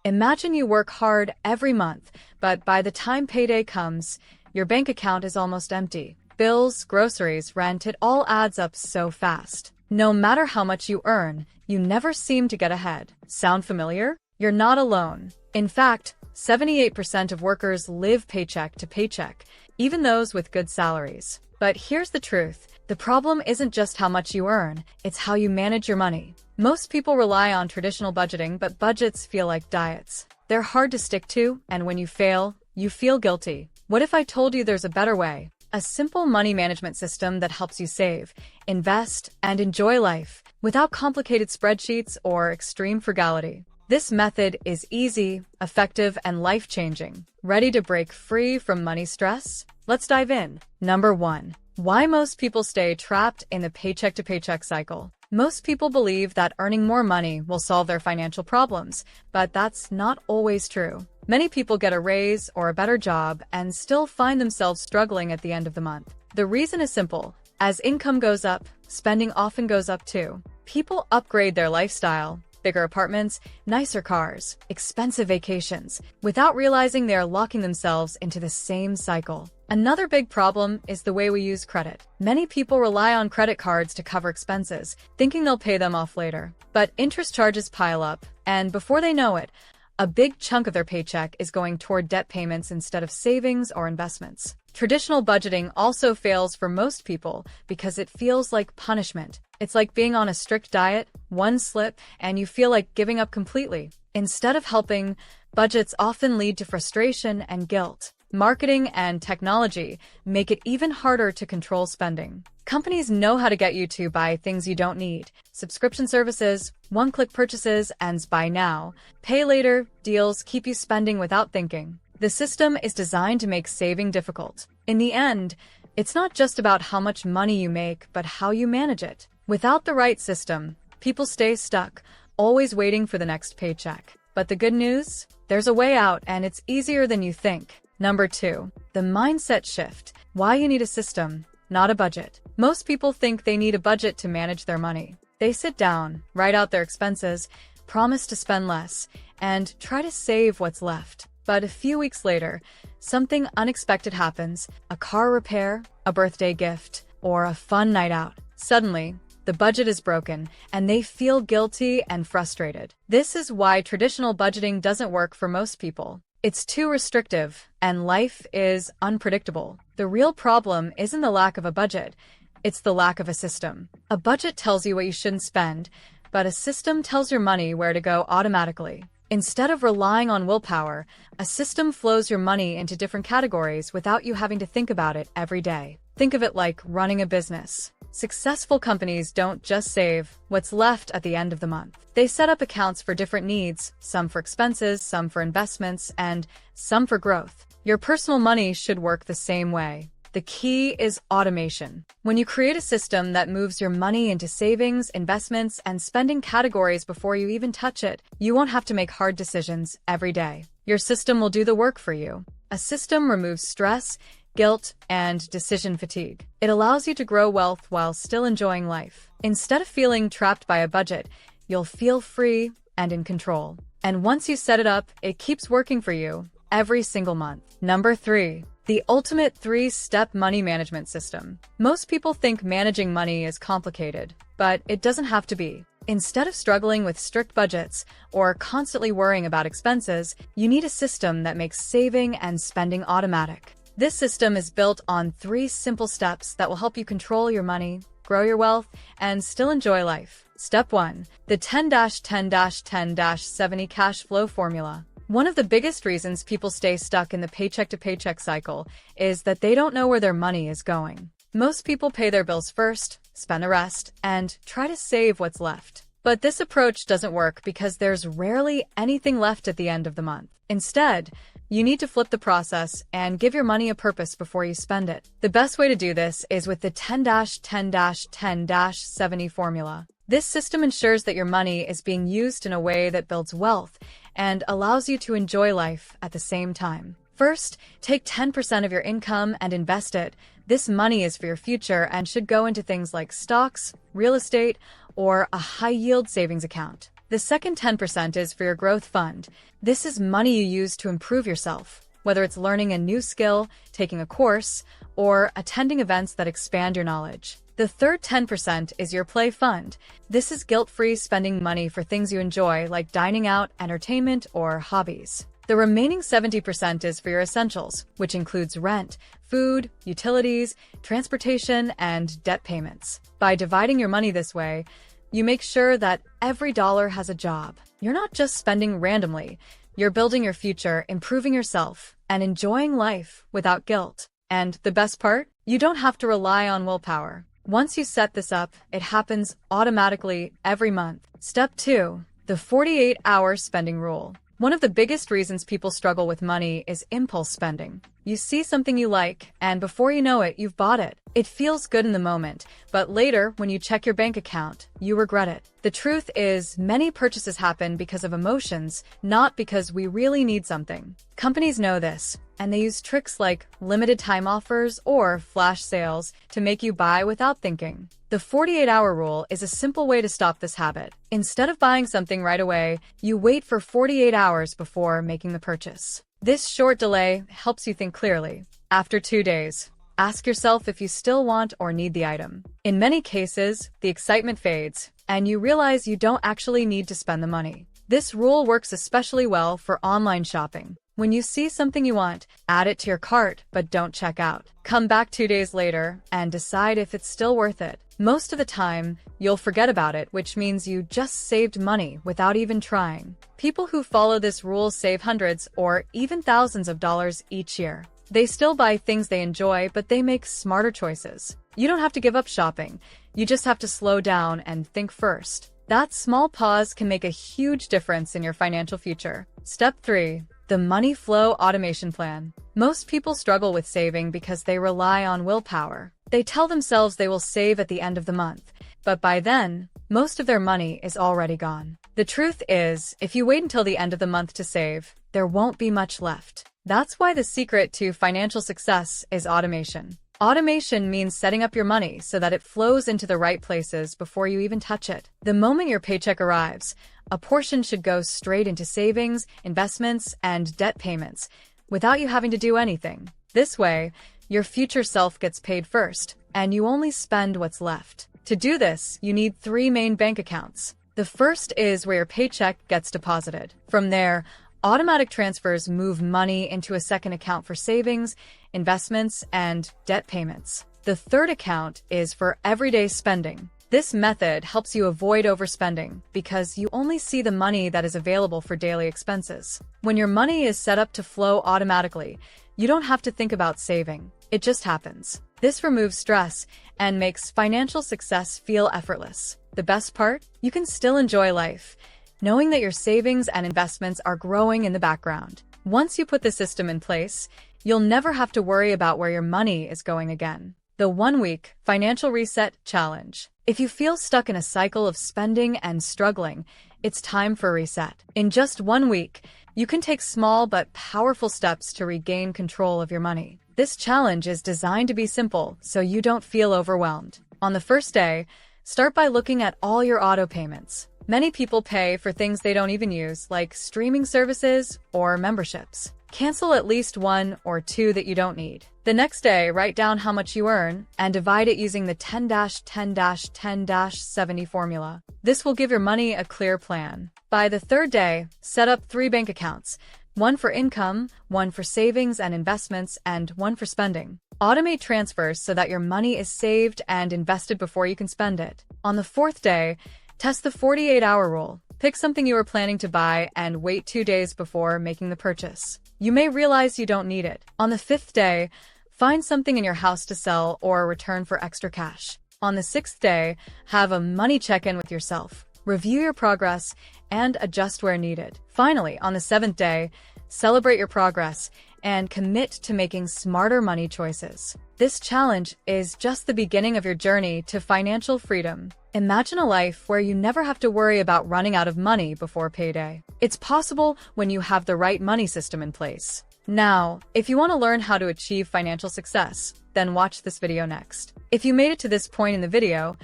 Imagine you work hard every month, but by the time payday comes, your bank account is almost empty. Bills, groceries, rent, it all adds up so fast. No matter how much you earn, you never seem to get ahead. Sound familiar? You're not alone. In fact, 78% of workers live paycheck to paycheck, even those with good salaries. But here's the truth. The problem isn't just how much you earn, it's how you manage your money. Most people rely on traditional budgeting, but budgets feel like diets. They're hard to stick to, and when you fail, you feel guilty. What if I told you there's a better way? A simple money management system that helps you save, invest, and enjoy life without complicated spreadsheets or extreme frugality. This method is easy, effective, and life-changing. Ready to break free from money stress? Let's dive in. Number 1. Why most people stay trapped in the paycheck-to-paycheck cycle. Most people believe that earning more money will solve their financial problems, but that's not always true. Many people get a raise or a better job and still find themselves struggling at the end of the month. The reason is simple. As income goes up, spending often goes up too. People upgrade their lifestyle, bigger apartments, nicer cars, expensive vacations, without realizing they are locking themselves into the same cycle. Another big problem is the way we use credit. Many people rely on credit cards to cover expenses, thinking they'll pay them off later. But interest charges pile up, and before they know it, a big chunk of their paycheck is going toward debt payments instead of savings or investments. Traditional budgeting also fails for most people because it feels like punishment. It's like being on a strict diet, one slip, and you feel like giving up completely. Instead of helping, budgets often lead to frustration and guilt. Marketing and technology make it even harder to control spending. Companies know how to get you to buy things you don't need. Subscription services, one-click purchases, and buy now, pay later deals keep you spending without thinking. The system is designed to make saving difficult. In the end, it's not just about how much money you make, but how you manage it. Without the right system, people stay stuck, always waiting for the next paycheck. But the good news? There's a way out, and it's easier than you think. Number 2. The mindset shift. Why you need a system, not a budget. Most people think they need a budget to manage their money. They sit down, write out their expenses, promise to spend less, and try to save what's left. But a few weeks later, something unexpected happens: a car repair, a birthday gift, or a fun night out. Suddenly, the budget is broken, and they feel guilty and frustrated. This is why traditional budgeting doesn't work for most people. It's too restrictive, and life is unpredictable. The real problem isn't the lack of a budget, it's the lack of a system. A budget tells you what you shouldn't spend, but a system tells your money where to go automatically. Instead of relying on willpower, a system flows your money into different categories without you having to think about it every day. Think of it like running a business. Successful companies don't just save what's left at the end of the month. They set up accounts for different needs, some for expenses, some for investments, and some for growth. Your personal money should work the same way. The key is automation. When you create a system that moves your money into savings, investments, and spending categories before you even touch it, you won't have to make hard decisions every day. Your system will do the work for you. A system removes stress, guilt, and decision fatigue. It allows you to grow wealth while still enjoying life. Instead of feeling trapped by a budget, you'll feel free and in control. And once you set it up, it keeps working for you every single month. Number 3. The ultimate 3-step money management system. Most people think managing money is complicated, but it doesn't have to be. Instead of struggling with strict budgets or constantly worrying about expenses, you need a system that makes saving and spending automatic. This system is built on 3 simple steps that will help you control your money, grow your wealth, and still enjoy life. Step 1. The 10-10-10-70 cash flow formula. One of the biggest reasons people stay stuck in the paycheck-to-paycheck cycle is that they don't know where their money is going. Most people pay their bills first, spend the rest, and try to save what's left. But this approach doesn't work because there's rarely anything left at the end of the month. Instead, you need to flip the process and give your money a purpose before you spend it. The best way to do this is with the 10-10-10-70 formula. This system ensures that your money is being used in a way that builds wealth and allows you to enjoy life at the same time. First, take 10% of your income and invest it. This money is for your future and should go into things like stocks, real estate, or a high-yield savings account. The second 10% is for your growth fund. This is money you use to improve yourself, whether it's learning a new skill, taking a course, or attending events that expand your knowledge. The third 10% is your play fund. This is guilt-free spending money for things you enjoy, like dining out, entertainment, or hobbies. The remaining 70% is for your essentials, which includes rent, food, utilities, transportation, and debt payments. By dividing your money this way, you make sure that every dollar has a job. You're not just spending randomly. You're building your future, improving yourself, and enjoying life without guilt. And the best part? You don't have to rely on willpower. Once you set this up, it happens automatically every month. Step 2. The 48-hour spending rule. One of the biggest reasons people struggle with money is impulse spending. You see something you like, and before you know it, you've bought it. It feels good in the moment, but later, when you check your bank account, you regret it. The truth is, many purchases happen because of emotions, not because we really need something. Companies know this, and they use tricks like limited time offers or flash sales to make you buy without thinking. The 48-hour rule is a simple way to stop this habit. Instead of buying something right away, you wait for 48 hours before making the purchase. This short delay helps you think clearly. After 2 days, ask yourself if you still want or need the item. In many cases, the excitement fades, and you realize you don't actually need to spend the money. This rule works especially well for online shopping. When you see something you want, add it to your cart, but don't check out. Come back 2 days later and decide if it's still worth it. Most of the time, you'll forget about it, which means you just saved money without even trying. People who follow this rule save hundreds or even thousands of dollars each year. They still buy things they enjoy, but they make smarter choices. You don't have to give up shopping. You just have to slow down and think first. That small pause can make a huge difference in your financial future. Step 3. The money flow automation plan. Most people struggle with saving because they rely on willpower. They tell themselves they will save at the end of the month, but by then, most of their money is already gone. The truth is, if you wait until the end of the month to save, there won't be much left. That's why the secret to financial success is automation. Automation means setting up your money so that it flows into the right places before you even touch it. The moment your paycheck arrives, a portion should go straight into savings, investments, and debt payments, without you having to do anything. This way, your future self gets paid first, and you only spend what's left. To do this, you need 3 main bank accounts. The first is where your paycheck gets deposited. From there, automatic transfers move money into a second account for savings, investments, and debt payments. The third account is for everyday spending. This method helps you avoid overspending because you only see the money that is available for daily expenses. When your money is set up to flow automatically, you don't have to think about saving. It just happens. This removes stress and makes financial success feel effortless. The best part? You can still enjoy life, knowing that your savings and investments are growing in the background. Once you put the system in place, you'll never have to worry about where your money is going again. The 1-week Financial Reset Challenge. If you feel stuck in a cycle of spending and struggling, it's time for a reset. In just 1 week, you can take small but powerful steps to regain control of your money. This challenge is designed to be simple, so you don't feel overwhelmed. On the first day, start by looking at all your auto payments. Many people pay for things they don't even use, like streaming services or memberships. Cancel at least 1 or 2 that you don't need. The next day, write down how much you earn and divide it using the 10-10-10-70 formula. This will give your money a clear plan. By the third day, set up 3 bank accounts, 1 for income, 1 for savings and investments, and 1 for spending. Automate transfers so that your money is saved and invested before you can spend it. On the 4th day, test the 48-hour rule. Pick something you were planning to buy and wait 2 days before making the purchase. You may realize you don't need it. On the 5th day, find something in your house to sell or return for extra cash. On the 6th day, have a money check-in with yourself. Review your progress and adjust where needed. Finally, on the 7th day, celebrate your progress and commit to making smarter money choices. This challenge is just the beginning of your journey to financial freedom. Imagine a life where you never have to worry about running out of money before payday. It's possible when you have the right money system in place. Now, if you want to learn how to achieve financial success, then watch this video next. If you made it to this point in the video,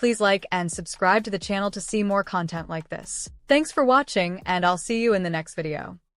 Please like and subscribe to the channel to see more content like this. Thanks for watching, and I'll see you in the next video.